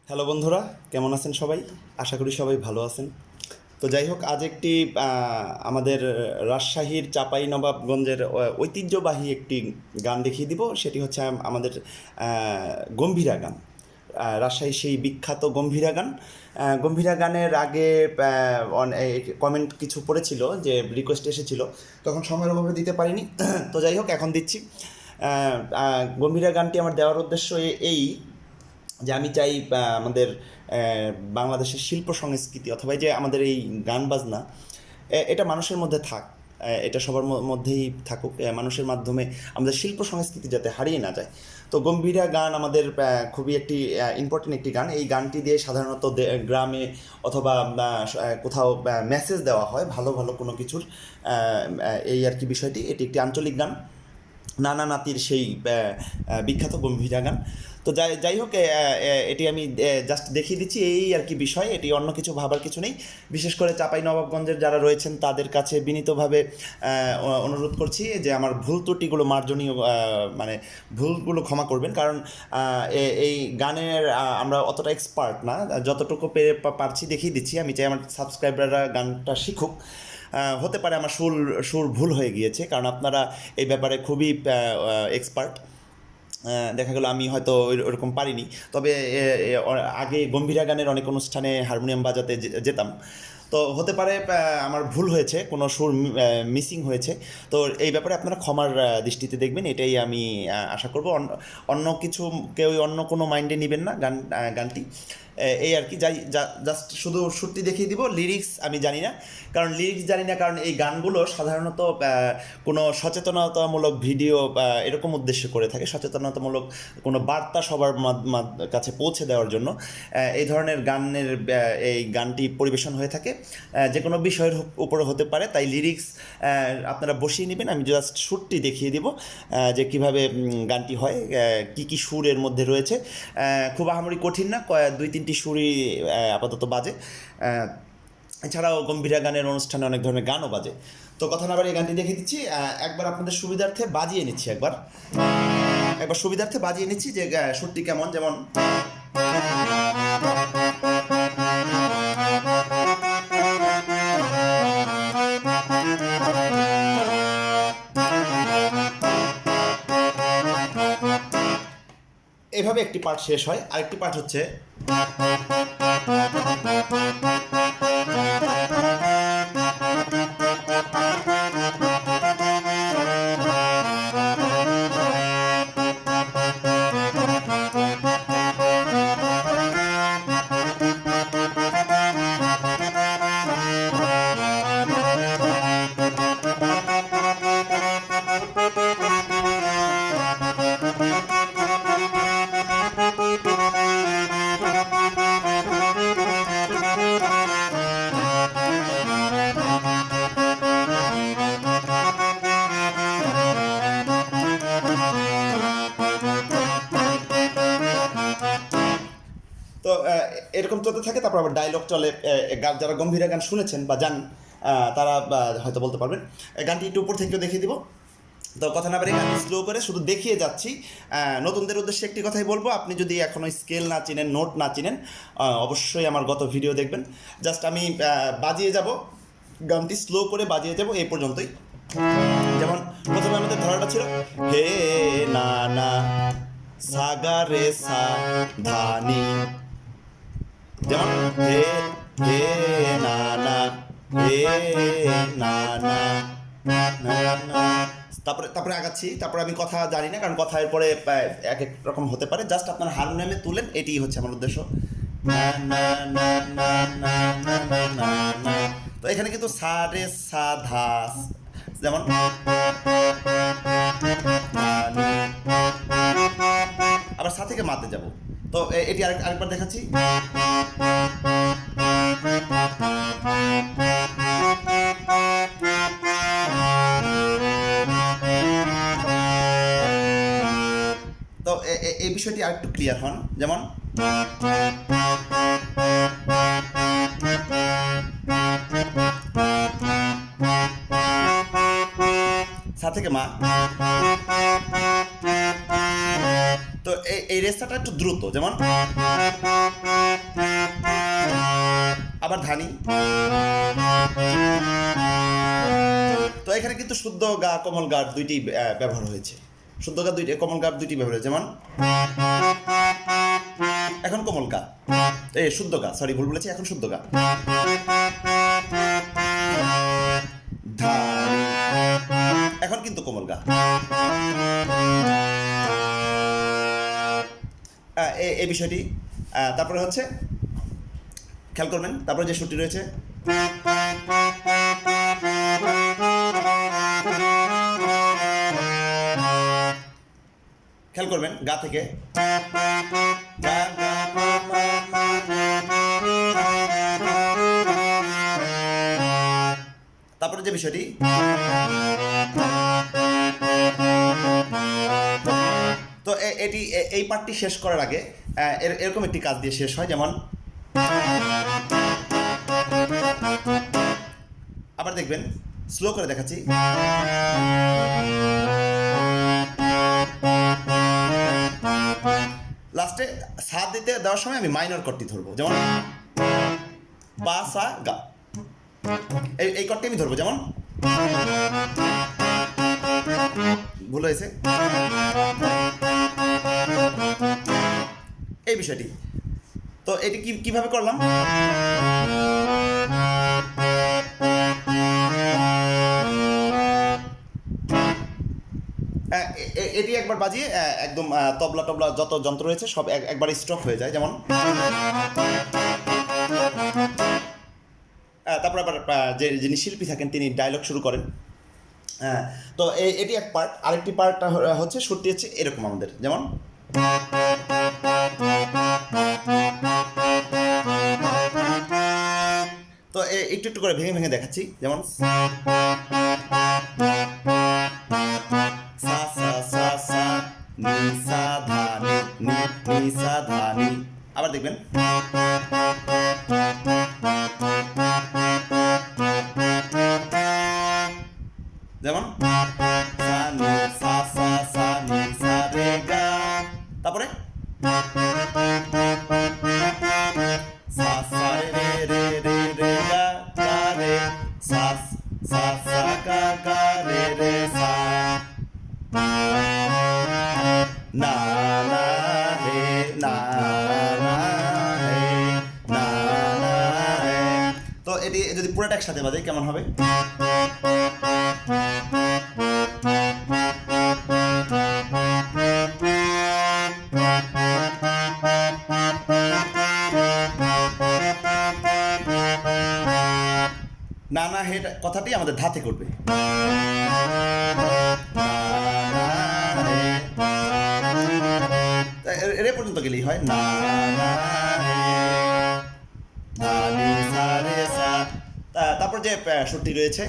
Hello বন্ধুরা, কেমন আছেন সবাই? আশা করি সবাই ভালো আছেন। তো যাই হোক, আজ একটি আমাদের রাজশাহীর চাঁপাইনবাবগঞ্জের ঐতিহ্যবাহী একটি গান দেখিয়ে দিব। সেটি হচ্ছে আমাদের গম্ভীরা গান। রাজশাহীর সেই বিখ্যাত গম্ভীরা গান। গম্ভীরা গানের আগে কমেন্ট কিছু পড়েছিল, যে রিকোয়েস্ট এসেছিল, তখন সময়ের অভাবে দিতে পারিনি। তো যাই হোক, এখন দিচ্ছি। গম্ভীরা গানটি আমার দেওয়ার উদ্দেশ্য এই যে আমি চাই আমাদের বাংলাদেশের শিল্প সংস্কৃতি অথবা এই যে আমাদের এই গান বাজনা, এটা মানুষের মধ্যে থাক, এটা সবার মধ্যেই থাকুক। মানুষের মাধ্যমে আমাদের শিল্প সংস্কৃতি যাতে হারিয়ে না যায়। তো গম্ভীরা গান আমাদের খুবই একটি ইম্পর্টেন্ট একটি গান। এই গানটি দিয়ে সাধারণত গ্রামে অথবা কোথাও মেসেজ দেওয়া হয় ভালো ভালো কোনো কিছুর। এই আর কি বিষয়টি, এটি একটি আঞ্চলিক গান, নানা নাতির সেই বিখ্যাত গম্ভীরা গান। তো যাই হোক, এটি আমি জাস্ট দেখিয়ে দিচ্ছি, এই আর কি বিষয়। এটি অন্য কিছু ভাবার কিছু নেই। বিশেষ করে চাঁপাইনবাবগঞ্জের যারা রয়েছেন তাদের কাছে বিনীতভাবে অনুরোধ করছি যে আমার ভুল ত্রুটিগুলো মার্জনীয়, মানে ভুলগুলো ক্ষমা করবেন। কারণ এই গানের আমরা অতটা এক্সপার্ট না, যতটুকু পারছি দেখিয়ে দিচ্ছি। আমি চাই আমার সাবস্ক্রাইবাররা গানটা শিখুক। হতে পারে আমার সুর ভুল হয়ে গিয়েছে, কারণ আপনারা এই ব্যাপারে খুবই এক্সপার্ট। দেখা গেলো আমি হয়তো ওরকম পারিনি। তবে আগে গম্ভীরা গানের অনেক অনুষ্ঠানে হারমোনিয়াম বাজাতে যেতাম। তো হতে পারে আমার ভুল হয়েছে, কোনো সুর মিসিং হয়েছে। তো এই ব্যাপারে আপনারা ক্ষমার দৃষ্টিতে দেখবেন, এটাই আমি আশা করব। অন্য কিছু কেউ অন্য কোনো মাইন্ডে নেবেন না গানটি। এই আর কি। জাস্ট শুধু সুরটি দেখিয়ে দিব। লিরিক্স আমি জানি না, কারণ এই গানগুলো সাধারণত কোনো সচেতনতামূলক ভিডিও এরকম উদ্দেশ্য করে থাকে, সচেতনতামূলক কোনো বার্তা সবার কাছে পৌঁছে দেওয়ার জন্য এই ধরনের গানের এই গানটি পরিবেশন হয়ে থাকে। যে কোনো বিষয়ের উপরে হতে পারে, তাই লিরিক্স আপনারা বসিয়ে নেবেন। আমি জাস্ট সুরটি দেখিয়ে দিব যে কিভাবে গানটি হয়, কি কি সুর এর মধ্যে রয়েছে। খুব আহামরি কঠিন না, দুই তিনটি সুরই আপাতত বাজে। এছাড়াও গম্ভীরা গানের অনুষ্ঠানে অনেক ধরনের গানও বাজে। তো কথা না বাড়ি এই গানটি দেখিয়ে দিচ্ছি। একবার আপনাদের সুবিধার্থে বাজিয়ে নিচ্ছি, একবার সুবিধার্থে বাজিয়ে নিচ্ছি যে সুরটি কেমন। যেমন এভাবে একটি পার্ট শেষ হয়। আরেকটি পার্ট হচ্ছে তো এরকম চলতে থাকে। তারপর আবার ডায়লগ চলে। যারা গম্ভীরা গান শুনেছেন বা জান, তারা হয়তো বলতে পারবেন। গানটি একটু উপর থেকেও দেখিয়ে দিব। তো কথা না বাড়িয়ে গানটি স্লো করে শুধু দেখিয়ে যাচ্ছি। নতুনদের উদ্দেশ্যে একটি কথাই বলবো, আপনি যদি এখনও স্কেল না চিনেন, নোট না চিনেন, অবশ্যই আমার গত ভিডিও দেখবেন। জাস্ট আমি বাজিয়ে যাব, গানটি স্লো করে বাজিয়ে যাব, এই পর্যন্তই। যেমন প্রথমে আমাদের ধারাটা ছিল হে না না সাগা রে সা ধানি। যেমন হে হে না না হে না না না না। তারপরে আগাচ্ছি। তারপরে আমি কথা জানি না, কারণ কথা এরপরে এক এক রকম হতে পারে। জাস্ট আপনার হারমোনিয়ামে তুলেন, এটি হচ্ছে আমার উদ্দেশ্য। না না না না না না না না না। তো এখানে কিন্তু সা রে সা ধা, যেমন আবার সা থেকে মাতে যাব। তো এটি আরেকবার দেখাচ্ছি। তো এই বিষয়টি আরেকটু ক্লিয়ার হন। যেমন সা থেকে মা। তো এই রেস্তাটা একটু দ্রুত, যেমন আবার ধানি। তো এখানে কিন্তু শুদ্ধ গা কোমল গা দুইটি ব্যবহার হয়েছে। শুদ্ধ গা দুইটি, কোমল গা দুইটি ব্যবহার হয়েছে। যেমন এখন কোমল গা, শুদ্ধ গা, সরি ভুল বলেছি, এখন শুদ্ধ গা। ধানি, এখন কিন্তু কোমল গা। এই বিষয়টি। তারপরে হচ্ছে খেয়াল করবেন, তারপরে যে সুরটি রয়েছে, খেয়াল করবেন গা থেকে গা গা মা মা মা। তারপরে যে বিষয়টি, তো এটি এই পার্টটি শেষ করার আগে এরকম একটি কাজ দিয়ে শেষ হয়। যেমন আবার দেখবেন, স্লো করে দেখাচ্ছি। লাস্টে সা দিতে দেওয়ার সময় আমি মাইনর কর্ডটি ধরবো, যেমন পা সা গা, এই কর্ডটি আমি ধরবো। যেমন ভুল হয়েছে, এই বিষয়টি। তো এটি কিভাবে করলাম, এটি একবার বাজিয়ে একদম তবলা টবলা যত যন্ত্র রয়েছে সব একবার স্টপ হয়ে যায়। যেমন তারপর আবার যিনি শিল্পী থাকেন তিনি ডায়লগ শুরু করেন। তো এটি এক পার্ট। আরেকটি পার্ট হচ্ছে সুরটি হচ্ছে এরকম আমাদের, যেমন তো একটু একটু করে ভেঙে ভেঙে দেখাচ্ছি। যেমন সা সা সা সা নি সা ধা নি নি নি সা ধা নি। আবার দেখবেন যেমন সা নি সা সা সা নি সা রে গা। তারপরে সা সা রে রে রে রে গা গা রে, সা সা সা গা গা রে রে সা। না না হে না না হে না না হে। তো এটি যদি পুরোটা একসাথে বাজে কেমন হবে, না না হে কথাটি আমাদের ধাতে করবে। রে পর্যন্ত গেলেই হয়, না না হে ধা নি সা রে সা। তারপর যে সুরটি রয়েছে,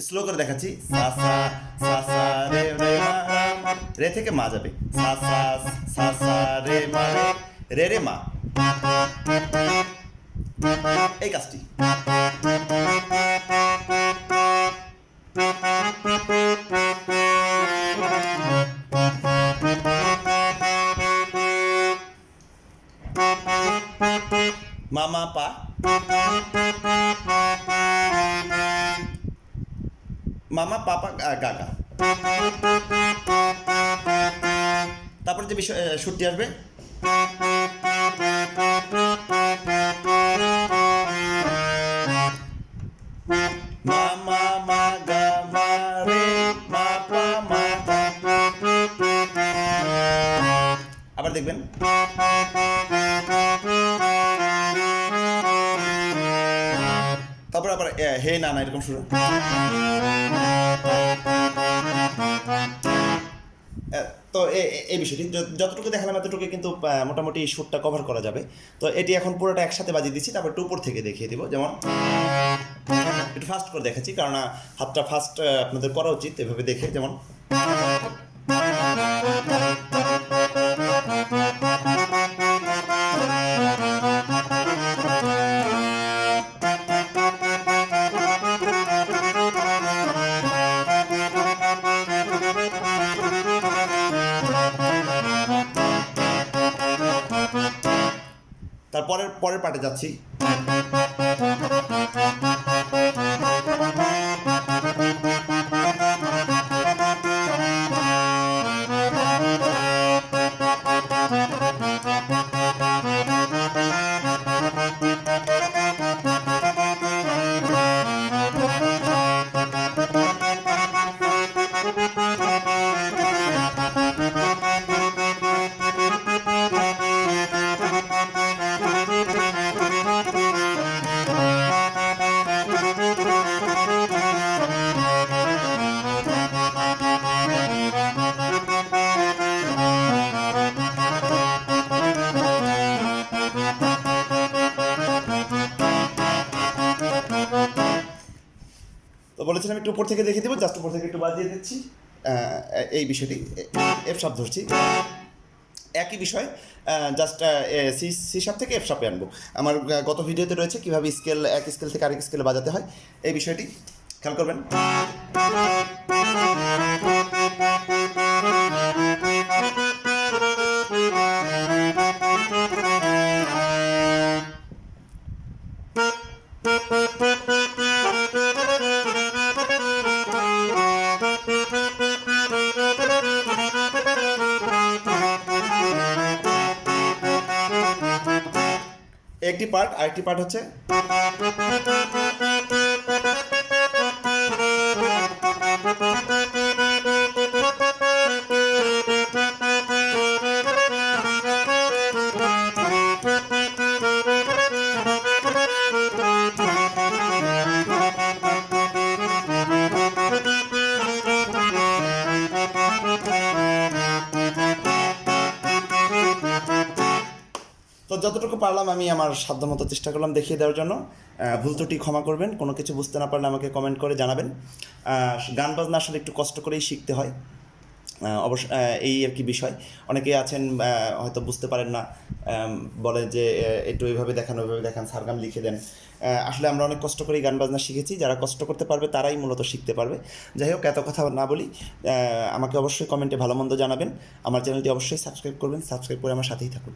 স্লো করে দেখাচ্ছি। সা সা সা সা রে রে মা মা, রে থেকে মা যাবে। সা সা সা সা রে মা রে রে রে মা, এই কাজটি। মামা পা, মামা পাপা গা গা। তারপরে যে বিষয় সুরটি আসবে, মা মা মা গা মা রে মা পা মা গা। আবার দেখবেন তারপর আবার হে না না এরকম শুরু। তো এই বিষয়টি যতটুকু দেখালাম এতটুকু কিন্তু মোটামুটি সুরটা কভার করা যাবে। তো এটি এখন পুরোটা একসাথে বাজিয়ে দিচ্ছি, তারপর একটু উপর থেকে দেখিয়ে দিব। যেমন একটু ফাস্ট করে দেখাচ্ছি, কারণ হাতটা ফাস্ট আপনাদের করা উচিত এভাবে দেখে। যেমন পরের পরের পার্টে যাচ্ছি। তো বলেছিলাম একটু উপর থেকে দেখে দেবো, জাস্ট উপর থেকে একটু বাজিয়ে দিচ্ছি। এই বিষয়টি এফ শার্প ধরছি, একই বিষয়, জাস্ট সি সি শার্প থেকে এফ শার্পে আনবো। আমার গত ভিডিওতে রয়েছে কীভাবে স্কেল এক স্কেল থেকে আরেক স্কেলে বাজাতে হয়, এই বিষয়টি খেয়াল করবেন। একটি পার্ট, আরেকটি পার্ট হচ্ছে তো যতটুকু পারলাম আমি আমার সাধ্যমতো চেষ্টা করলাম দেখিয়ে দেওয়ার জন্য। ভুল ত্রুটি ক্ষমা করবেন, কোনো কিছু বুঝতে না পারলে আমাকে কমেন্ট করে জানাবেন। গান বাজনা আসলে একটু কষ্ট করেই শিখতে হয়, অবশ্য এই আর কি বিষয়। অনেকেই আছেন হয়তো বুঝতে পারেন না, বলে যে একটু এইভাবে দেখান ওইভাবে দেখান, সারগাম লিখে দেন। আসলে আমরা অনেক কষ্ট করেই গান বাজনা শিখেছি, যারা কষ্ট করতে পারবে তারাই মূলত শিখতে পারবে। যাই হোক, এত কথা না বলি, আমাকে অবশ্যই কমেন্টে ভালো মন্দ জানাবেন। আমার চ্যানেলটি অবশ্যই সাবস্ক্রাইব করবেন, সাবস্ক্রাইব করে আমার সাথেই থাকুন।